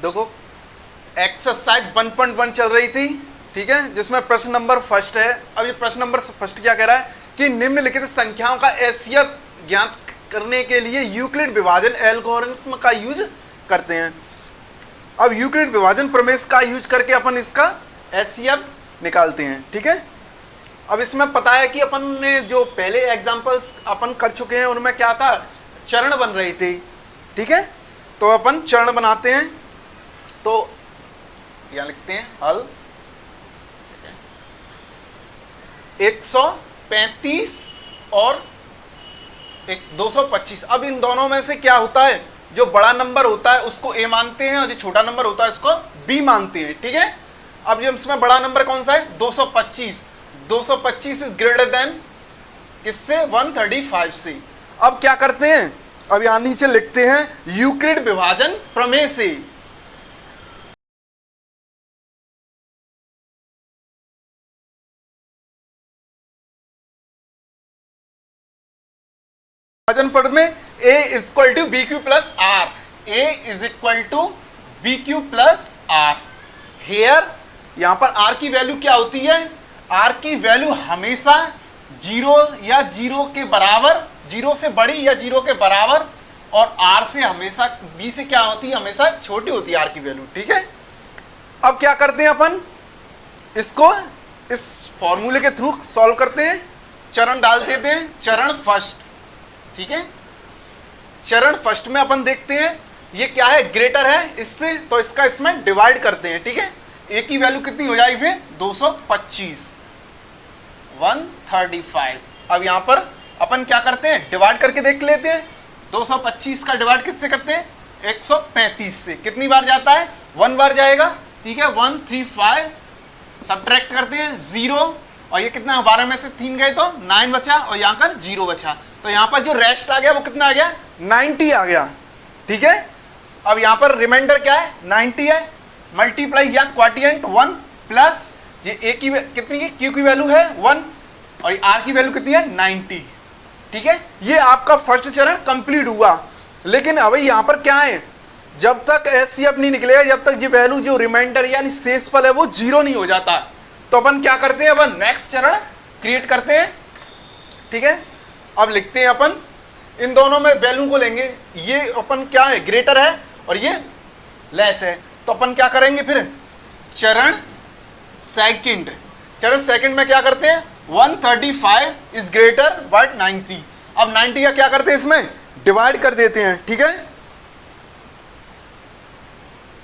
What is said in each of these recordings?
देखो एक्सरसाइज 1.1 चल रही थी, ठीक है, जिसमें प्रश्न नंबर फर्स्ट है। अब ये प्रश्न नंबर फर्स्ट क्या कह रहा है कि निम्नलिखित संख्याओं का एचसीएफ ज्ञात करने के लिए यूक्लिड विभाजन एल्गोरिथ्म का यूज करते हैं। अब यूक्लिड विभाजन प्रमेय का यूज करके अपन इसका एचसीएफ निकालते हैं, ठीक है। अब इसमें पता है कि अपन ने जो पहले एग्जांपल्स अपन कर चुके हैं उनमें क्या था, चरण बन रही थी, ठीक है। तो अपन चरण बनाते हैं, तो यहां लिखते हैं हल 135 और 225। अब इन दोनों में से क्या होता है, जो बड़ा नंबर होता है उसको ए मानते हैं और जो छोटा नंबर होता है उसको बी मानते हैं, ठीक है। अब ये इसमें बड़ा नंबर कौन सा है, 225। 225 इज ग्रेटर देन किससे, 135 से। अब क्या करते हैं, अब यहां नीचे लिखते हैं यूक्लिड विभाजन प्रमेय से। विभाजन पद में a is equal to B Q plus R, a is equal to B Q plus R. Here यहां पर r की वैल्यू क्या होती है, r की वैल्यू हमेशा 0 या 0 के बराबर, 0 से बड़ी या 0 के बराबर, और r से हमेशा b से क्या होती है, हमेशा छोटी होती है r की वैल्यू, ठीक है। अब क्या करते हैं अपन, इसको इस फॉर्मूले के थ्रू सॉल्व करते हैं। चरण डाल देते हैं, चरण फर्स्ट, ठीक है। चरण फर्स्ट में अपन देखते हैं ये क्या है, ग्रेटर है इससे, तो इसका इसमें डिवाइड करते हैं, ठीक है। ए की वैल्यू कितनी हो जाएगी फिर, 225, 135। अब यहां पर अपन क्या करते हैं, डिवाइड करके देख लेते हैं। 225 का डिवाइड किससे करते हैं, 135 से। कितनी बार जाता है, 1 बार जाएगा, ठीक है। 135 सब्ट्रैक्ट करते हैं 0, और ये कितना, 12 में से 3 गए तो 9 बचा, और यहाँ पर 0 बचा। तो यहाँ पर जो रेस्ट आ गया वो कितना आ गया, 90 आ गया, ठीक है। अब यहाँ पर रिमाइंडर क्या है, 90 है। मल्टीप्लाई या क्वाटिएंट 1 प्लस ये ए की कितनी है, क्यू की वैल्यू है 1, और आर की वैल्यू कितनी है, 90, ठीक है। ये आपका फर्स्ट चरण कंप्लीट हुआ। लेकिन अब यहाँ पर क्या है, जब तक एचसीएफ नहीं निकलेगा, जब तक ये वैल्यू जो रिमाइंडर यानी शेषफल है वो 0 नहीं हो जाता, तो अपन क्या करते हैं, अपन नेक्स्ट चरण क्रिएट करते हैं, ठीक है। अब लिखते हैं अपन इन दोनों में वैल्यू को लेंगे, ये अपन क्या है, ग्रेटर है और ये लेस है, तो अपन क्या करेंगे फिर, चरण सेकंड। चरण सेकंड में क्या करते हैं, 135 इज ग्रेटर बट 90। अब 90 का क्या करते हैं, इसमें डिवाइड कर देते हैं, ठीक है।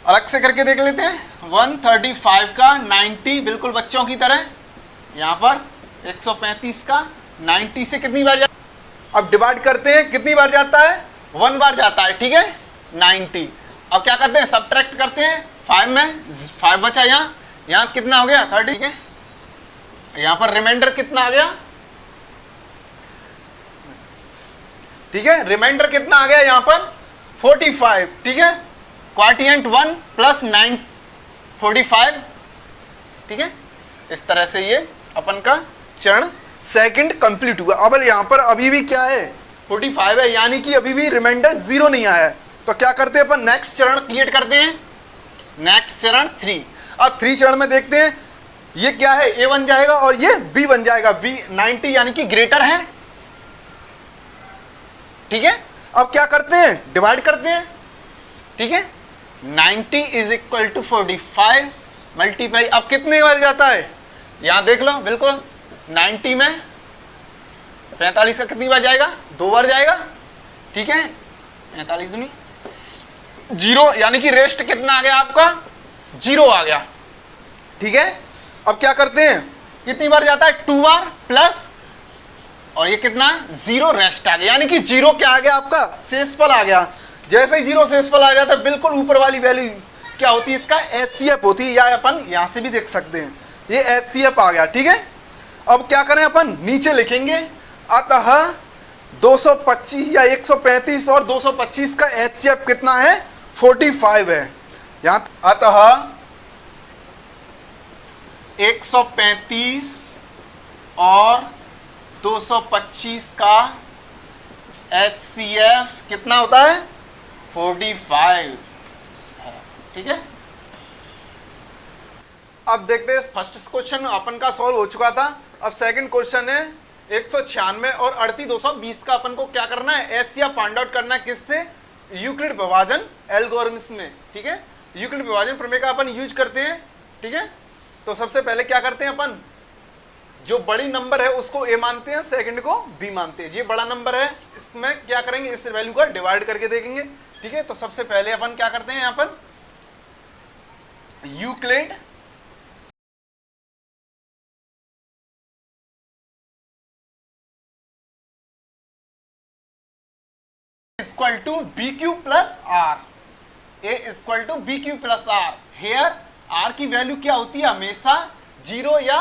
अलग से करके देख लेते हैं, 135 का 90 बिल्कुल बच्चों की तरह, यहां पर 135 का 90 से कितनी बार जाता है, अब डिवाइड करते हैं, कितनी बार जाता है, 1 बार जाता है, ठीक है, 90। अब क्या करते हैं, सब्ट्रैक्ट करते हैं, 5 में 5 बचा, यहाँ कितना हो गया, 30, ठीक है। यहाँ पर रिमाइंडर कितना आ गया, ठीक है, रिमाइंडर कितना आ गया यहाँ पर 45, ठीक है। क्वाटिएंट 1 प्लस 9 45, ठीक है। इस तरह से ये अपन का चरण सेकंड कंप्लीट हुआ। अब यहाँ पर अभी भी क्या है, 45 है, यानी कि अभी भी रिमाइंडर 0 नहीं आया है, तो क्या करते हैं अपन, नेक्स्ट चरण क्रिएट करते हैं, नेक्स्ट चरण 3। अब 3 चरण में देखते हैं ये क्या है, ए बन जाएगा और ये बी बन जाएगा, बी 90 यानी कि ग्रेटर है, ठीक है। अब क्या करते हैं, डिवाइड करते हैं, ठीक है। 90 इज इक्वल टू 45 मल्टीप्लाई, अब कितने बार जाता है, यहां देख लो, बिल्कुल 90 में 45 का कितनी बार जाएगा, 2 बार जाएगा, ठीक है। 45 दूनी 0, यानी कि रेस्ट कितना आ गया आपका, 0 आ गया, ठीक है। अब क्या करते हैं, कितनी बार जाता है, 2 बार प्लस, और ये कितना 0 रेस्ट आ गया, यानी कि 0 क्या आ गया आपका, शेषफल आ गया। जैसे ही 0 शेषफल आ जाता है, बिल्कुल ऊपर वाली वैल्यू क्या होती है, इसका एचसीएफ होती है, या अपन यहां से भी देख सकते हैं, ये एचसीएफ आ गया, ठीक है। अब क्या करें, अपन नीचे लिखेंगे, अतः 225 या 135 और 225 का एचसीएफ कितना है, 45 है। यहां अतः 135 और 225 का HCF कितना होता है, 45 है, ठीक है। अब देखते हैं फर्स्ट क्वेश्चन अपन का सॉल्व हो चुका था। अब सेकंड क्वेश्चन है 196 और 38220 का अपन को क्या करना है, एस या फाइंड आउट करना है किससे, यूक्लिड विभाजन एल्गोरिथम्स में। ठीक है, यूक्लिड विभाजन प्रमेय का अपन यूज करते हैं। ठीक है, तो सबसे पहले क्या करते हैं अपन, जो बड़ी नंबर है उसको ए मानते हैं, सेकंड को बी मानते हैं। ये बड़ा नंबर है, इसमें क्या करेंगे, इस वैल्यू का डिवाइड करके देखेंगे। ठीक है, तो सबसे पहले अपन क्या करते हैं, यहाँ पर Euclid equal to B Q plus R, A equal to B Q plus R. Here R की वैल्यू क्या होती है, हमेशा 0 या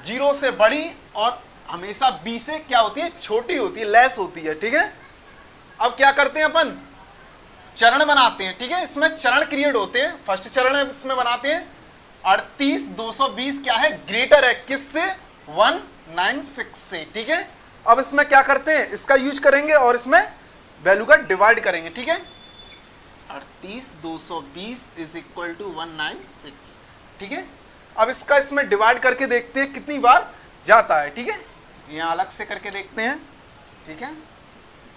0 से बड़ी और हमेशा बी से क्या होती है, छोटी होती है, लेस होती है। ठीक है, अब क्या करते हैं अपन, चरण बनाते हैं। ठीक है, इसमें चरण क्रिएट होते हैं। फर्स्ट चरण है इसमें बनाते हैं 38220 क्या है, ग्रेटर है किससे, 196 से। ठीक है, अब इसमें क्या करते हैं, इसका यूज करेंगे और इसमें वैल्यू का डिवाइड करेंगे। ठीक है, 38220 इज इक्वल टू 196। ठीक है, अब इसका इसमें डिवाइड करके देखते हैं कितनी बार जाता है। ठीक है, यहाँ अलग से करके देखते हैं। ठीक है,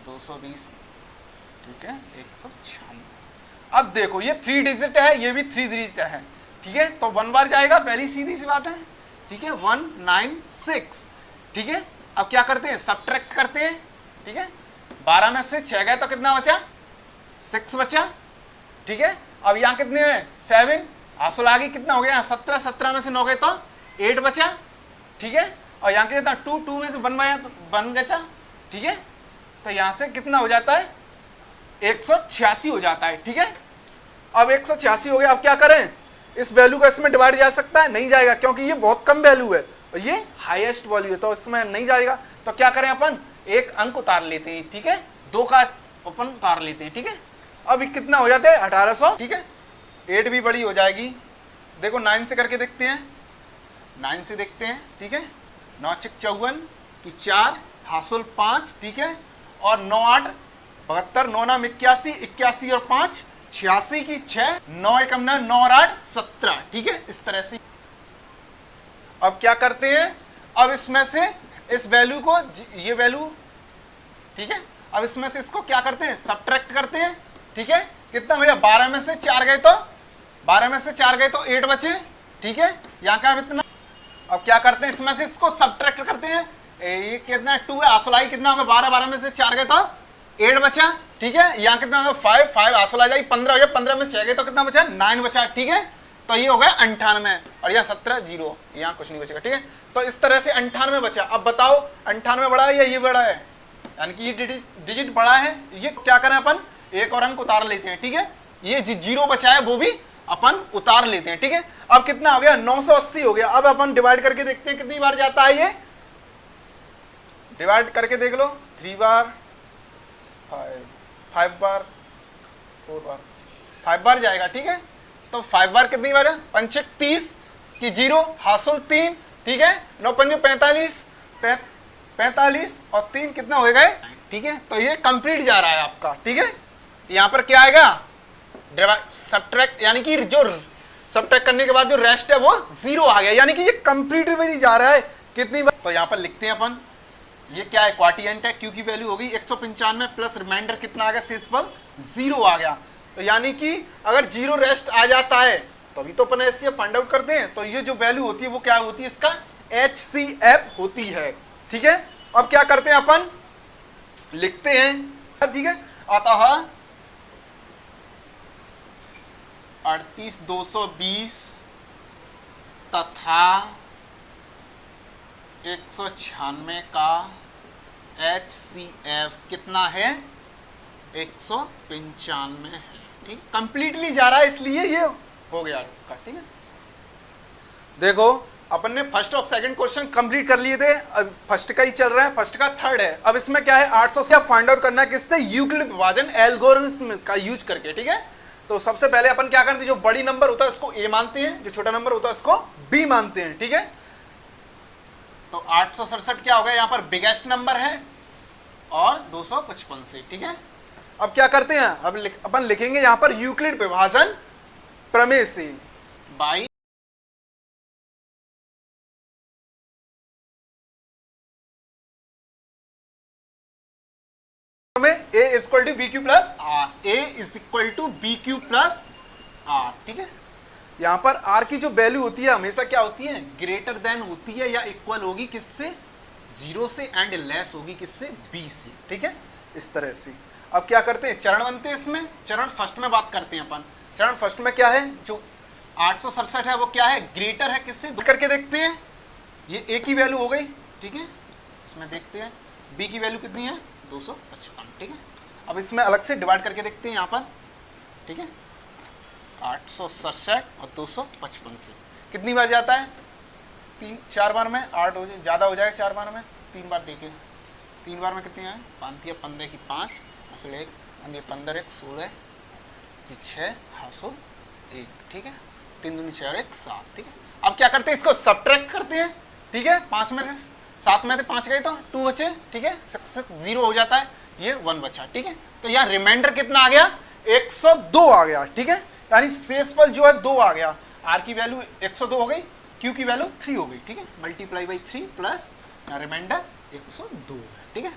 220, ठीक है, 196। अब देखो ये 3 डिजिट है, ये भी 3 डिजिट है। ठीक है, तो 1 बार जाएगा, पहली सीधी सी बात है। ठीक है, 196। ठीक है, अब क्या करते हैं, सबट्रैक्ट करते हैं। ठीक है, 12 में से 6 गए तो कितना बचा, 6 बचा। ठीक है, अब यहाँ कितने हैं, 7, हासिल आगे कितना हो गया, 17, 17 में से 9 गए तो 8 बचा। ठीक है, और यहाँ कितना 2 में से 1 बचा तो 1 बचा। ठीक है, तो यहाँ से कितना हो जाता है, 186 हो जाता है। ठीक है, अब 186 हो गया। अब क्या करें, इस वैल्यू का इसमें डिवाइड जा सकता है, नहीं जाएगा, क्योंकि ये बहुत कम वैल्यू है और ये हाईएस्ट वैल्यू है, तो इसमें नहीं जाएगा। तो क्या करें अपन, एक अंक उतार लेते हैं। ठीक है, 2 का अपन उतार लेते हैं। ठीक है, अब कितना हो जाता है, 1800। ठीक है, 8 भी बड़ी हो जाएगी। देखो 9 से करके देखते हैं, 9 से देखते हैं। ठीक है, 9 6 54 की 4 हासिल 5। ठीक है, और 9 8 72, 9 9 81, 81 और 5 86 की 6, 9 1 9 9 और 8 17। ठीक है, इस तरह से। अब क्या करते हैं, अब इसमें से इस वैल्यू को, ये वैल्यू, ठीक है, अब इसमें से इसको क्या करते हैं, सबट्रैक्ट करते हैं। ठीक है, कितना भैया, 12 में से 4 गए तो 12 में से 4 गए तो 8 बचे। ठीक है, यहाँ का इतना। अब क्या करते हैं, इसमें से इसको सबट्रैक्ट करते हैं। ये कितना 2 है, आसलाई कितना होगा, 12, 12 में से 4 गए तो 8 बचा। ठीक है, यहाँ कितना होगा, 5, 5 आसोल आ जाएगी, 15 हो गया, 15 में 6 गए तो कितना बचा, 9 बचा। ठीक है, तो ये हो गया 98 और यहाँ 17 0, यहाँ कुछ नहीं बचेगा। ठीक है, तो इस तरह से 98 बचा। अब बताओ 98 बड़ा है या ये बड़ा है, यानी कि ये डिजिट बड़ा है। ये क्या करें अपन, एक और अंक उतार लेते हैं। ठीक है, ये 0 बचा है वो भी अपन उतार लेते हैं। ठीक है, अब कितना हो गया, 980 हो गया। अब अपन डिवाइड करके देखते हैं कितनी बार जाता है, ये डिवाइड करके देख लो, 3 बार, 5 बार, 4 बार, 5 बार जाएगा। ठीक है, तो 5 बार कितनी बार है, 5 30 की 0 हासिल 3। ठीक है, 9 5 45, 45 और 3 कितना हो गए। ठीक है, तो ये कंप्लीट जा रहा है आपका। ठीक है, यहाँ पर क्या आएगा, सबट्रैक्ट, यानी कि जो सबट्रैक्ट करने के बाद जो रेस्ट है वो 0 आ गया, यानी कि ये कंप्लीट में जा रहा है। कितनी बार, तो यहाँ पर लिखते हैं अपन, ये क्या है, क्वाटिएंट है, क्यू की वैल्यू होगी 195 प्लस रिमाइंडर कितना आ गया, शेषफल 0 आ गया। तो यानी कि अगर 0 रेस्ट आ जाता है तभी तो अपन ऐसे फाइंड आउट करते हैं। तो ये जो वैल्यू होती है वो क्या होती है, इसका HCF होती है। ठीक है, अब क्या करते हैं अपन, लिखते हैं। ठीक है, अतः 38220 तथा 196 का HCF कितना है, 195 है। ठीक, कंप्लीटली जा रहा है, इसलिए ये हो गया आपका। ठीक है, देखो अपन ने फर्स्ट और सेकंड क्वेश्चन कंप्लीट कर लिए थे, अब फर्स्ट का ही चल रहा है, फर्स्ट का थर्ड है। अब इसमें क्या है, 800 से आप फाइंड आउट करना है किससे, यूक्लिड विभाजन एल्गोरिथम का यूज करके। ठीक है, तो सबसे पहले अपन क्या करते हैं, जो बड़ी नंबर होता है उसको ए मानते हैं, जो छोटा नंबर होता है उसको बी मानते हैं। ठीक है, तो 867 क्या हो गया, यहाँ पर बिगेस्ट नंबर है और 255 से। ठीक है, अब क्या करते हैं, अब अपन लिखेंगे यहाँ पर यूक्लिड विभाजन प्रमेय से, by A is equal to B Q plus R, A is equal to B Q plus R. ठीक है, यहाँ पर R की जो वैल्यू होती है हमेशा क्या होती है, ग्रेटर देन होती है या इक्वल होगी किससे, 0 से, एंड लेस होगी किससे, B से। ठीक है, इस तरह से। अब क्या करते हैं, चरण बनते हैं इसमें। चरण फर्स्ट में बात करते हैं अपन। चरण फर्स्ट में क्या है, जो 867 है वो क्या है, ग्रेटर है किससे, करके देखते हैं। ये A की वैल्यू हो गई। ठीक है, इसमें देखते हैं B की वैल्यू कितनी है, 255। ठीक है, अब इसमें अलग से डिवाइड करके देखते हैं यहाँ पर। ठीक है, 867 और 255 से कितनी बार जाता है, 4 बार में 8 हो जाए, ज़्यादा हो जाएगा 4 बार में, 3 बार देखें, 3 बार में कितनी है, 5 15 की 5 असल 1 15 1 16 6 हासो 1। ठीक है, 3 दूनी 4 1 7। ठीक है, अब क्या करते हैं, इसको सब्ट्रैक्ट करते हैं। ठीक है, 5 में से 7 में से 5 गए तो 2 बचे। ठीक है, 0 हो जाता है, ये 1 बचा। ठीक है, तो यहाँ रिमाइंडर कितना आ गया, 102 आ गया। ठीक है, यानी शेषफल जो है 2 आ गया। आर की वैल्यू 102 हो गई, क्यू की वैल्यू 3 हो गई। ठीक है, मल्टीप्लाई बाई 3 प्लस रिमाइंडर 102। ठीक है,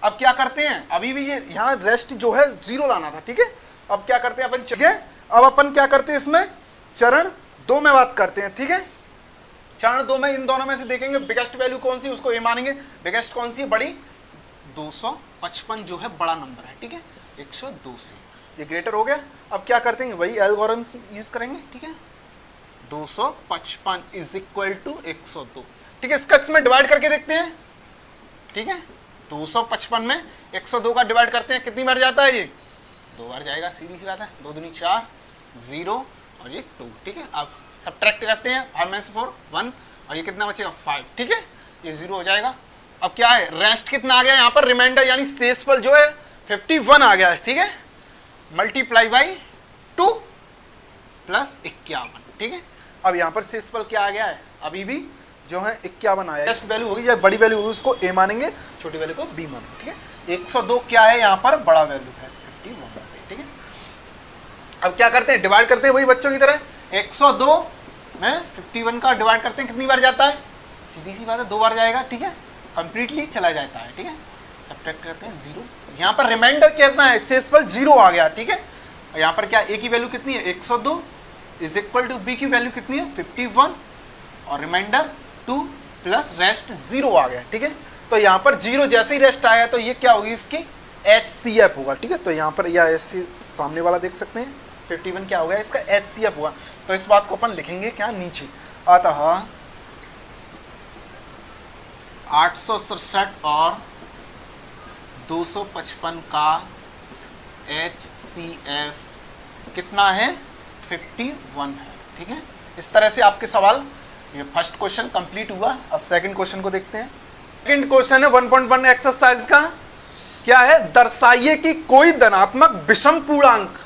अब क्या करते हैं, अभी भी ये यहाँ रेस्ट जो है 0 लाना था। ठीक है, अब क्या करते हैं अपन, ठीक है, अब अपन क्या करते हैं, इसमें चरण 2 में बात करते हैं। ठीक है, चरण 2 में इन दोनों में से देखेंगे बिगेस्ट वैल्यू कौन सी, उसको ये मानेंगे। बिगेस्ट कौन सी है, बड़ी, 255 जो है बड़ा नंबर है। ठीक है, 102 से ये ग्रेटर हो गया। अब क्या करते हैं, वही एल्गोरिथम यूज करेंगे। ठीक है, 255 इज इक्वल टू 102। ठीक है, इसका इसमें डिवाइड करके देखते हैं। ठीक है, 255 में 102 का डिवाइड करते हैं, कितनी बार जाता है, ये 2 बार जाएगा, सीधी सी बात है। 2 दूनी 4 0 और ये 2। ठीक है, अब सब्ट्रैक्ट करते हैं, 5 में से 4 1 और ये कितना बचेगा 5। ठीक है, ये 0 हो जाएगा। अब क्या है, रेस्ट कितना आ गया यहाँ पर, रिमाइंडर यानी शेषफल जो है 51 आ गया है। ठीक है, मल्टीप्लाई बाई 2 प्लस 51। ठीक है, अब यहाँ पर शेषफल क्या आ गया है, अभी भी जो है 51 आया है। बेस्ट वैल्यू होगी या बड़ी वैल्यू होगी उसको ए मानेंगे, छोटी वैल्यू को बी मानेंगे। ठीक है, 102 क्या है यहाँ पर, बड़ा वैल्यू है 51 से। ठीक है, अब क्या करते हैं, डिवाइड करते हैं वही बच्चों की तरह। 102 में 51 का डिवाइड करते हैं, कितनी बार जाता है, सीधी सी बात है 2 बार जाएगा। ठीक है, कंप्लीटली चला जाता है। ठीक है, सब्ट्रैक्ट करते हैं 0, यहाँ पर रिमाइंडर कितना है, शेषफल 0 आ गया। ठीक है, यहाँ पर क्या, ए की वैल्यू कितनी है, 102 इज इक्वल टू बी की वैल्यू कितनी है, 51 और रिमाइंडर 2 प्लस रेस्ट 0 आ गया। ठीक है, तो यहाँ पर 0 जैसे ही रेस्ट आया तो ये क्या होगी, इसकी HCF होगा। ठीक है, तो यहाँ पर या ऐसे सामने वाला देख सकते हैं, 51 क्या हो गया, इसका HCF हुआ। तो इस बात को अपन लिखेंगे क्या, नीचे अतः 867 और 255 का HCF कितना है, 51 है। ठीक है, इस तरह से आपके सवाल, ये फर्स्ट क्वेश्चन कंप्लीट हुआ। अब सेकंड क्वेश्चन को देखते हैं। सेकंड क्वेश्चन है 1.1 एक्सरसाइज का, क्या है, दर्शाइए कि कोई धनात्मक विषम पूर्णांक,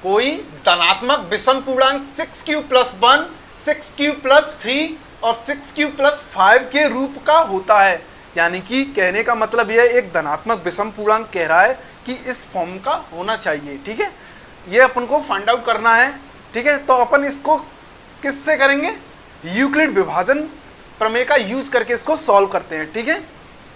कोई धनात्मक विषम पूर्णांक 6q + 1 6q + 3 और 6q + 5 के रूप का होता है। यानी कि कहने का मतलब यह एक धनात्मक विषम पूर्णांक कह रहा है कि इस फॉर्म का होना चाहिए। ठीक है, ये अपन को फाइंड आउट करना है। ठीक है, तो अपन इसको किससे करेंगे, यूक्लिड विभाजन प्रमेय का यूज करके इसको सॉल्व करते हैं। ठीक है,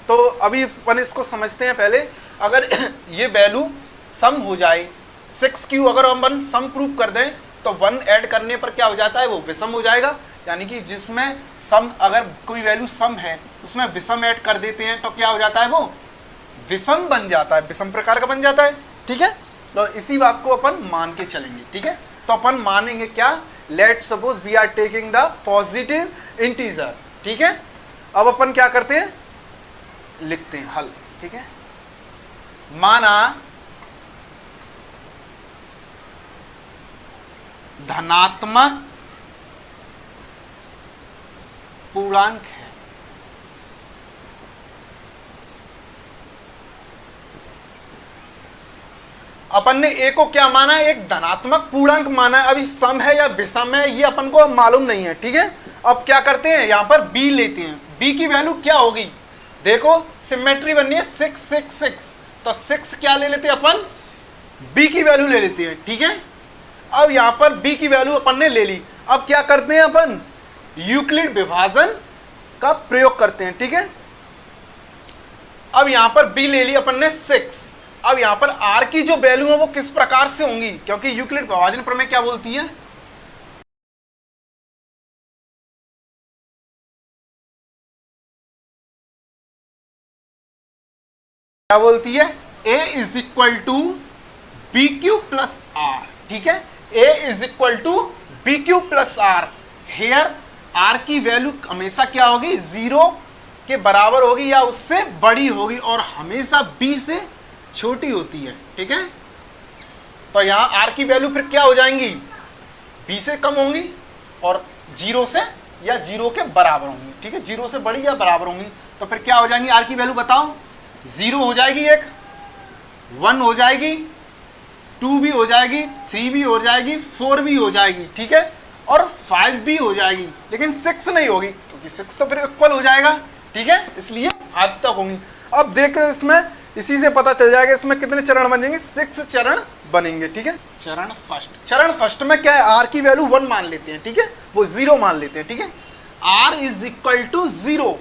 तो अभी अपन इसको समझते हैं पहले। अगर ये वैल्यू सम हो जाए, 6q अगर हम सम प्रूव कर दें तो 1 ऐड करने पर क्या हो जाता है, वो विषम हो जाएगा। यानी कि जिसमें सम, अगर कोई वैल्यू सम है उसमें विषम ऐड कर देते हैं तो क्या हो जाता है, वो विषम बन जाता है, विषम प्रकार का बन जाता है। ठीक है, तो इसी बात को अपन मान के चलेंगे। ठीक है, तो अपन मानेंगे क्या, let suppose we are taking the positive integer. ठीक है, अब अपन क्या करते हैं, लिखते हैं हल। ठीक है, माना धनात्मक पूर्णांक है, अपन ने ए को क्या माना, एक धनात्मक पूर्णांक माना है। अभी सम है या विषम है ये अपन को मालूम नहीं है। ठीक है, अब क्या करते हैं, यहाँ पर बी लेते हैं। बी की वैल्यू क्या होगी, देखो सिमेट्री बननी है 6 6 6, तो 6 क्या ले लेते हैं अपन, बी की वैल्यू ले लेते हैं। ठीक है, अब यहां पर b की वैल्यू अपन ने ले ली। अब क्या करते हैं अपन, यूक्लिड विभाजन का प्रयोग करते हैं। ठीक है, अब यहां पर b ले ली अपन ने 6। अब यहां पर r की जो वैल्यू है वो किस प्रकार से होंगी, क्योंकि यूक्लिड विभाजन प्रमेय क्या बोलती है, क्या बोलती है, a is equal to B Q plus R. ठीक है, a is equal to B Q plus R. Here r की वैल्यू हमेशा क्या होगी, 0 के बराबर होगी या उससे बड़ी होगी और हमेशा b से छोटी होती है। ठीक है, तो यहां r की वैल्यू फिर क्या हो जाएंगी, b से कम होंगी और 0 से या 0 के बराबर होंगी। ठीक है, 0 से बड़ी या बराबर होंगी, तो फिर क्या हो जाएंगी, r की वैल्यू बताओ, 0 हो जाएगी, एक 1 हो जाएगी, 2 भी हो जाएगी, 3 भी हो जाएगी, 4 भी हो जाएगी। ठीक है, और 5 भी हो जाएगी, लेकिन 6 नहीं होगी, क्योंकि 6 तो फिर इक्वल हो जाएगा। ठीक है, इसलिए 5 तक होंगी। अब देख इसमें, इसी से पता चल जाएगा इसमें कितने चरण बनेंगे, 6 चरण बनेंगे। ठीक है, चरण फर्स्ट में क्या है, r की वैल्यू 1 मान लेते हैं। ठीक है, वो 0 मान लेते हैं। ठीक है, r इज इक्वल टू 0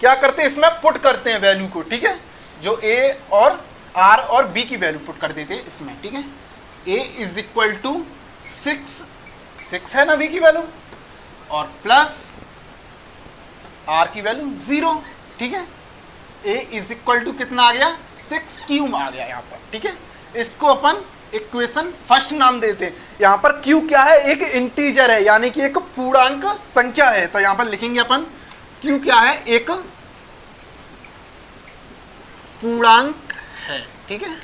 क्या करते हैं, इसमें पुट करते हैं वैल्यू को। ठीक है, जो a और r और b की वैल्यू पुट कर देते हैं इसमें। ठीक है, a इज इक्वल टू 6 है ना b की वैल्यू, और प्लस r की वैल्यू 0। ठीक है, a इज इक्वल टू कितना आ गया, 6 क्यूब आ गया यहाँ पर। ठीक है, इसको अपन इक्वेशन फर्स्ट नाम देते हैं। यहाँ पर q क्या है, एक इंटीजर है, यानी कि एक पूर्णांक संख्या है। तो यहाँ पर लिखेंगे अपन q क्या है, एक पूर्णांक है। ठीक है,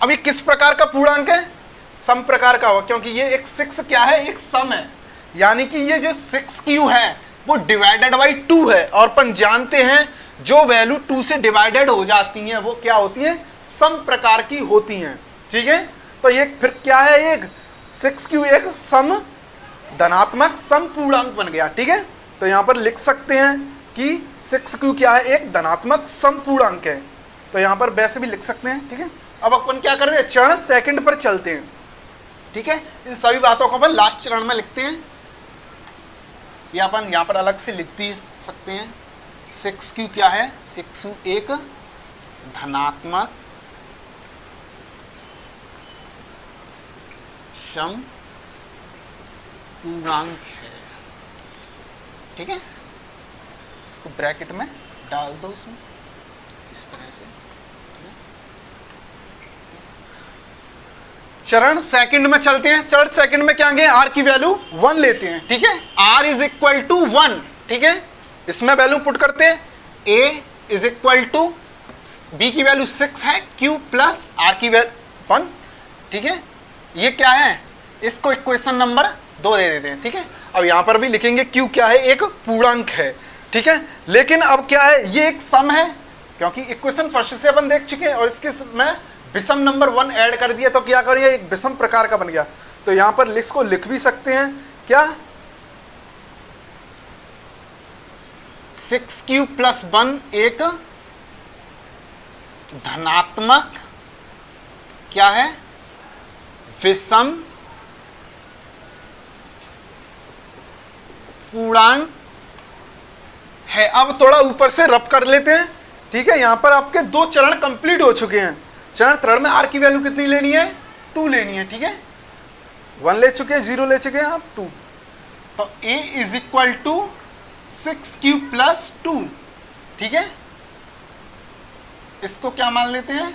अब ये किस प्रकार का पूर्णांक है, सम प्रकार का होगा, क्योंकि ये एक 6 क्या है, एक सम है, यानी कि ये जो 6q है वो डिवाइडेड बाई 2 है, और अपन जानते हैं जो वैल्यू 2 से डिवाइडेड हो जाती हैं वो क्या होती हैं, सम प्रकार की होती हैं। ठीक है, तो ये फिर क्या है, एक 6q एक सम धनात्मक सम पूर्णांक बन गया। ठीक है, तो यहाँ पर लिख सकते हैं कि 6q क्या है, एक धनात्मक सम पूर्णांक है। तो यहाँ पर वैसे भी लिख सकते हैं। ठीक है, अब अपन क्या कर रहे हैं, चरण सेकंड पर चलते हैं। ठीक है, इन सभी बातों को अपन लास्ट चरण में लिखते हैं, या अपन यहाँ पर अलग से लिख सकते हैं। 6q क्या है, 6q एक धनात्मक सम पूर्णांक है। ठीक है, इसको ब्रैकेट में डाल दो इसमें इस तरह से। चरण सेकंड में चलते हैं। चरण सेकंड में क्या आएंगे, r की वैल्यू 1 लेते हैं। ठीक है, r इज इक्वल टू 1। ठीक है, इसमें वैल्यू पुट करते हैं, a is equal to b की वैल्यू 6 है, q प्लस r की वैल्यू 1। ठीक है, ये क्या है, इसको इक्वेशन नंबर 2 दे देते हैं। ठीक है, अब यहां पर भी लिखेंगे q क्या है, एक पूर्णांक है। ठीक है, लेकिन अब क्या है, ये एक सम है, क्योंकि इक्वेशन फर्स्ट से अपन देख चुके हैं, और इसके में विषम नंबर 1 ऐड कर दिया, तो क्या करिए, एक विषम प्रकार का बन गया। तो यहां पर इसको लिख भी सकते हैं क्या, 6q प्लस 1 एक धनात्मक क्या है, विषम पूर्णांक है। अब थोड़ा ऊपर से रब कर लेते हैं। ठीक है, यहां पर आपके 2 चरण कंप्लीट हो चुके हैं। चरण थर्ड में r की वैल्यू कितनी लेनी है, 2 लेनी है। ठीक है, 1 ले चुके हैं, 0 ले चुके हैं, आप 2। तो a is equal to 6q plus 2। ठीक है, इसको क्या मान लेते हैं,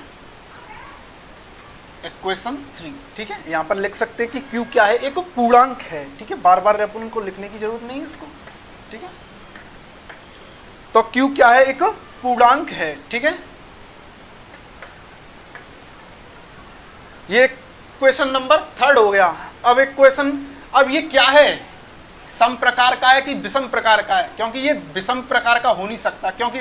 इक्वेशन 3। ठीक है, यहां पर लिख सकते हैं कि q क्या है, एक पूर्णांक है। ठीक है, बार बार अपन को लिखने की जरूरत नहीं है इसको। ठीक है, तो q क्या है, एक पूर्णांक है। ठीक है, ये क्वेश्चन नंबर 3 हो गया। अब एक क्वेश्चन, अब ये क्या है, सम प्रकार का है कि विषम प्रकार का है, क्योंकि ये विषम प्रकार का हो नहीं सकता, क्योंकि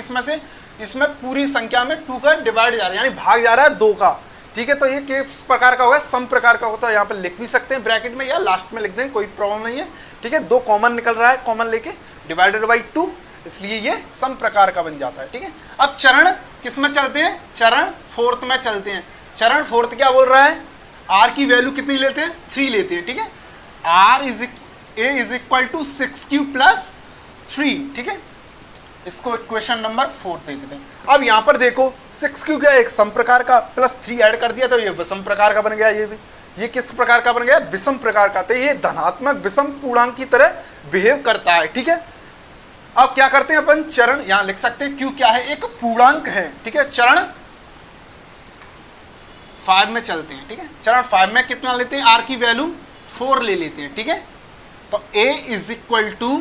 इसमें पूरी संख्या में 2 का डिवाइड जा रहा है, यानी भाग जा रहा है 2 का। ठीक है, तो ये किस प्रकार का होगा, सम प्रकार का होता है। यहाँ पर लिख भी सकते हैं ब्रैकेट में या लास्ट में लिख दें, कोई प्रॉब्लम नहीं है। ठीक है, 2 कॉमन निकल रहा है, कॉमन लेके डिवाइडेड बाई 2, इसलिए ये सम प्रकार का बन जाता है। ठीक है, अब चरण किस में चलते हैं, चरण 4th में चलते हैं। चरण 4th क्या बोल रहा है, आर की वैल्यू कितनी लेते हैं, 3 लेते हैं, ठीक है। R A is equal to 6q plus 3, ठीक है। इसको इक्वेशन नंबर 4 दे देते हैं। अब यहां पर देखो 6q क्या, एक सम प्रकार का, प्लस 3 ऐड कर दिया तो ये विषम प्रकार का बन गया। ये भी, ये किस प्रकार का बन गया, विषम प्रकार का। तो ये धनात्मक विषम पूर्णांक की तरह बिहेव करता है, ठीक है। अब क्या करते हैं अपन, चरण यहां लिख सकते हैं, q क्या है, एक पूर्णांक है, ठीक है। चरण 5 में चलते हैं, ठीक है। चरण 5 में कितना लेते हैं, r की वैल्यू 4 ले लेते हैं, ठीक है। तो a is equal to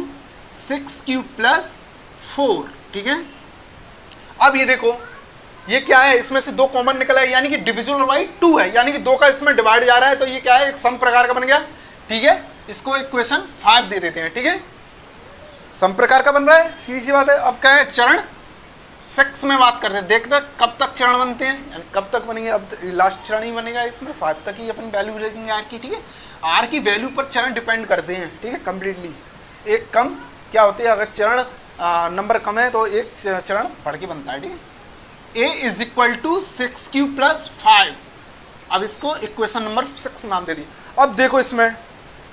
6q plus 4, ठीक है। अब ये देखो, ये क्या है, इसमें से 2 कॉमन निकला है, यानी कि डिविजिबल बाई 2 है, यानी कि 2 का इसमें डिवाइड जा रहा है, तो ये क्या है, एक सम प्रकार का बन गया, ठीक है। इसको इक्वेशन 5 दे देते हैं, ठीक है। सम प्रकार का बन रहा है, सीधी सी बात है। अब क्या है, चरण 6 में बात करते हैं, देखते हैं कब तक चरण बनते हैं, यानी कब तक बनेंगे। अब लास्ट चरण ही बनेगा, इसमें 5 तक ही अपन वैल्यू लेंगे आर की, ठीक है। आर की वैल्यू पर चरण डिपेंड करते हैं, ठीक है, कम्प्लीटली। एक कम क्या होती है, अगर चरण नंबर कम है तो एक चरण बढ़ के बनता है, ठीक है। A is equal to 6q plus 5। अब इसको इक्वेशन नंबर 6 नाम दे दी। अब देखो इसमें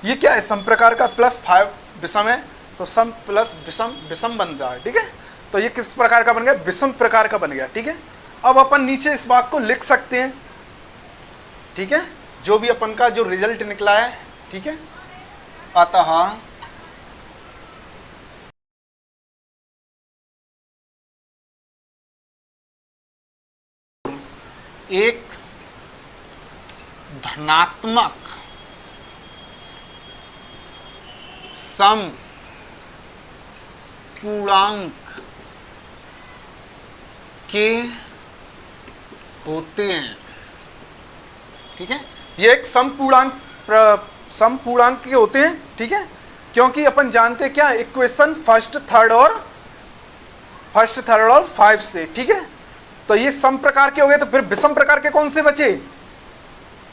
ये क्या है, सम प्रकार का, प्लस 5 विषम है, तो सम प्लस विषम, विषम बन रहा है, ठीक है। तो ये किस प्रकार का बन गया, विषम प्रकार का बन गया, ठीक है। अब अपन नीचे इस बात को लिख सकते हैं, ठीक है, जो भी अपन का जो रिजल्ट निकला है, ठीक है। अतः एक धनात्मक सम पूर्णांक के होते हैं, ठीक है। ये एक सम पूर्णांक के होते हैं, ठीक है, क्योंकि अपन जानते हैं क्या, इक्वेशन फर्स्ट थर्ड और 5 से, ठीक है। तो ये सम प्रकार के हो गए, तो फिर विषम प्रकार के कौन से बचे,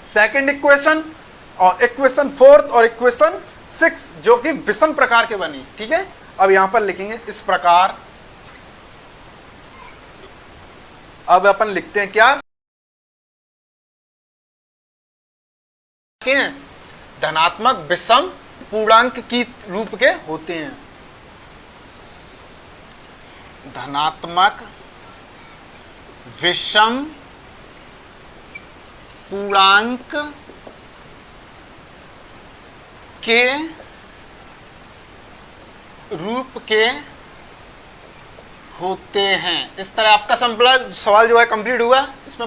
सेकंड इक्वेशन और इक्वेशन 4 और इक्वेशन 6, जो कि विषम प्रकार के बने, ठीक है। अब यहां पर लिखेंगे इस प्रकार। अब अपन लिखते हैं क्या, धनात्मक विषम पूर्णांक की रूप के होते हैं। धनात्मक विषम पूर्णांक के रूप के होते हैं। इस तरह आपका सवाल जो है कंप्लीट हुआ। इसमें